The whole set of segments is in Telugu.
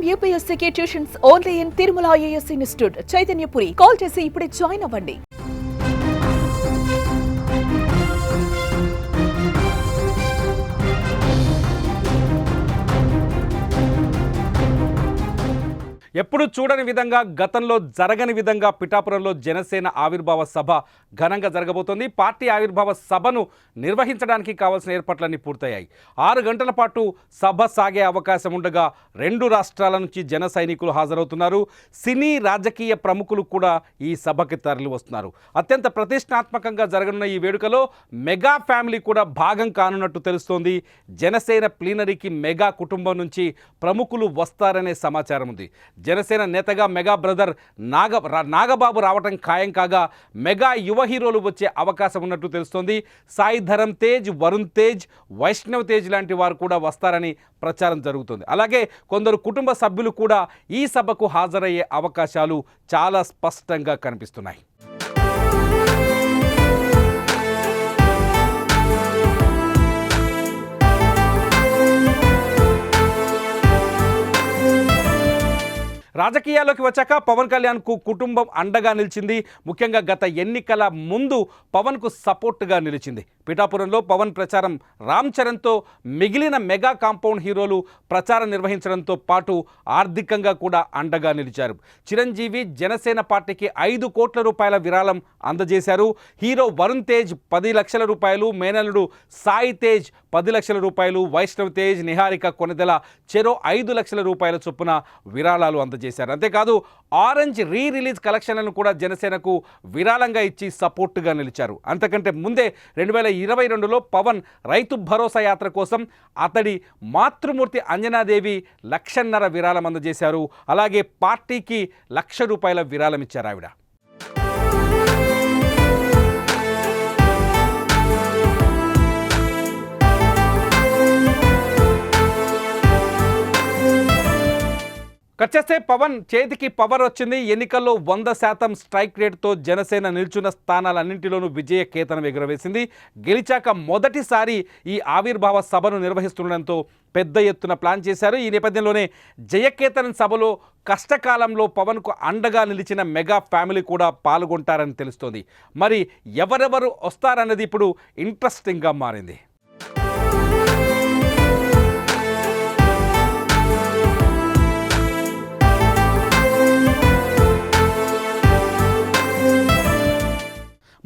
IIM UPSC tuitions only in Tirumala IAS institute Chaitanyapuri. Call చేసి ఇప్పుడే జాయిన్ అవ్వండి. ఎప్పుడు చూడని విధంగా గతంలో జరగని విధంగా పిఠాపురంలో జనసేన ఆవిర్భావ సభ ఘనంగా జరగబోతోంది. పార్టీ ఆవిర్భావ సభను నిర్వహించడానికి కావాల్సిన ఏర్పాట్లన్నీ పూర్తయ్యాయి. 6 గంటల పాటు సభ సాగే అవకాశం ఉండగా 2 రాష్ట్రాల నుంచి జన సైనికులు హాజరవుతున్నారు. సినీ రాజకీయ ప్రముఖులు కూడా ఈ సభకి తరలి వస్తున్నారు. అత్యంత ప్రతిష్టాత్మకంగా జరగనున్న ఈ వేడుకలో మెగా ఫ్యామిలీ కూడా భాగం కానున్నట్టు తెలుస్తోంది. జనసేన ప్లీనరీకి మెగా కుటుంబం నుంచి ప్రముఖులు వస్తారనే సమాచారం ఉంది. జనసేన నేతగా మెగా బ్రదర్ నాగబాబు రావటం ఖాయం కాగా మెగా యువ హీరోలు వచ్చే అవకాశం ఉన్నట్టు తెలుస్తోంది. సాయి ధరమ్ తేజ్, వరుణ్ తేజ్, వైష్ణవ్ తేజ్ లాంటి వారు కూడా వస్తారని ప్రచారం జరుగుతుంది. అలాగే కొందరు కుటుంబ సభ్యులు కూడా ఈ సభకు హాజరయ్యే అవకాశాలు చాలా స్పష్టంగా కనిపిస్తున్నాయి. రాజకీయాల్లోకి వచ్చాక పవన్ కళ్యాణ్కు కుటుంబం అండగా నిలిచింది. ముఖ్యంగా గత ఎన్నికల ముందు పవన్కు సపోర్ట్గా నిలిచింది. పిఠాపురంలో పవన్ ప్రచారం రామ్ చరణ్తో మిగిలిన మెగా కాంపౌండ్ హీరోలు ప్రచారం నిర్వహించడంతో పాటు ఆర్థికంగా కూడా అండగా నిలిచారు. చిరంజీవి జనసేన పార్టీకి 5 కోట్ల రూపాయల విరాళం అందజేశారు. హీరో వరుణ్ తేజ్ 10 లక్షల రూపాయలు, మేనల్లుడు సాయి తేజ్ 10 లక్షల రూపాయలు, వైష్ణవ్ తేజ్, నిహారిక కొనెదెల చెరో 5 లక్షల రూపాయల చొప్పున విరాళాలు అందజేశారు. అంతేకాదు ఆరెంజ్ రిలీజ్ కలెక్షన్లను కూడా జనసేనకు విరాళంగా ఇచ్చి సపోర్టుగా నిలిచారు. అంతకంటే ముందే 2022లో పవన్ రైతు భరోసా యాత్ర కోసం అతడి మాతృమూర్తి అంజనాదేవి 1.5 లక్షల విరాళం అందజేశారు. అలాగే పార్టీకి 1 లక్ష రూపాయల విరాళం ఇచ్చారు ఆవిడ. కచ్చేస్తే పవన్ చేతికి పవర్ వచ్చింది. ఎన్నికల్లో 100% స్ట్రైక్ రేట్తో జనసేన నిల్చున్న స్థానాలన్నింటిలోనూ విజయ కేతనం ఎగురవేసింది. గెలిచాక మొదటిసారి ఈ ఆవిర్భావ సభను నిర్వహిస్తుండడంతో పెద్ద ఎత్తున ప్లాన్ చేశారు. ఈ నేపథ్యంలోనే జయకేతనం సభలో కష్టకాలంలో పవన్కు అండగా నిలిచిన మెగా ఫ్యామిలీ కూడా పాల్గొంటారని తెలుస్తోంది. మరి ఎవరెవరు వస్తారన్నది ఇప్పుడు ఇంట్రెస్టింగ్గా మారింది.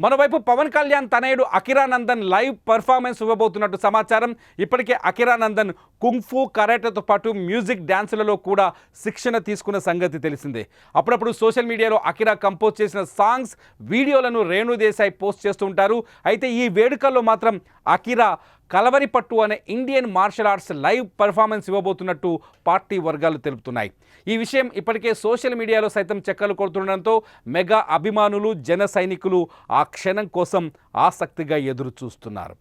మరోవైపు పవన్ కళ్యాణ్ తనయుడు అకిరానందన్ లైవ్ పర్ఫార్మెన్స్ ఇవ్వబోతున్నట్టు సమాచారం. ఇప్పటికే అకిరానందన్ కుంగ్ఫూ, కరాటేతో పాటు మ్యూజిక్ డ్యాన్సులలో కూడా శిక్షణ తీసుకున్న సంగతి తెలిసిందే. అప్పుడప్పుడు సోషల్ మీడియాలో అకిరా కంపోజ్ చేసిన సాంగ్స్, వీడియోలను రేణు దేశాయ్ పోస్ట్ చేస్తూ ఉంటారు. అయితే ఈ వేడుకల్లో మాత్రం అకిరా కలవరిపట్టు అనే Indian martial arts live performance ఇవ్వబోతున్నట్టు పార్టీ వర్గాలు తెలుపుతున్నాయి. ఈ విషయం ఇప్పటికే సోషల్ మీడియాలో సైతం చక్కర్లు కొడుతుండడంతో మెగా అభిమానులు, జన సైనికులు ఆ క్షణం కోసం ఆసక్తిగా ఎదురు చూస్తున్నారు.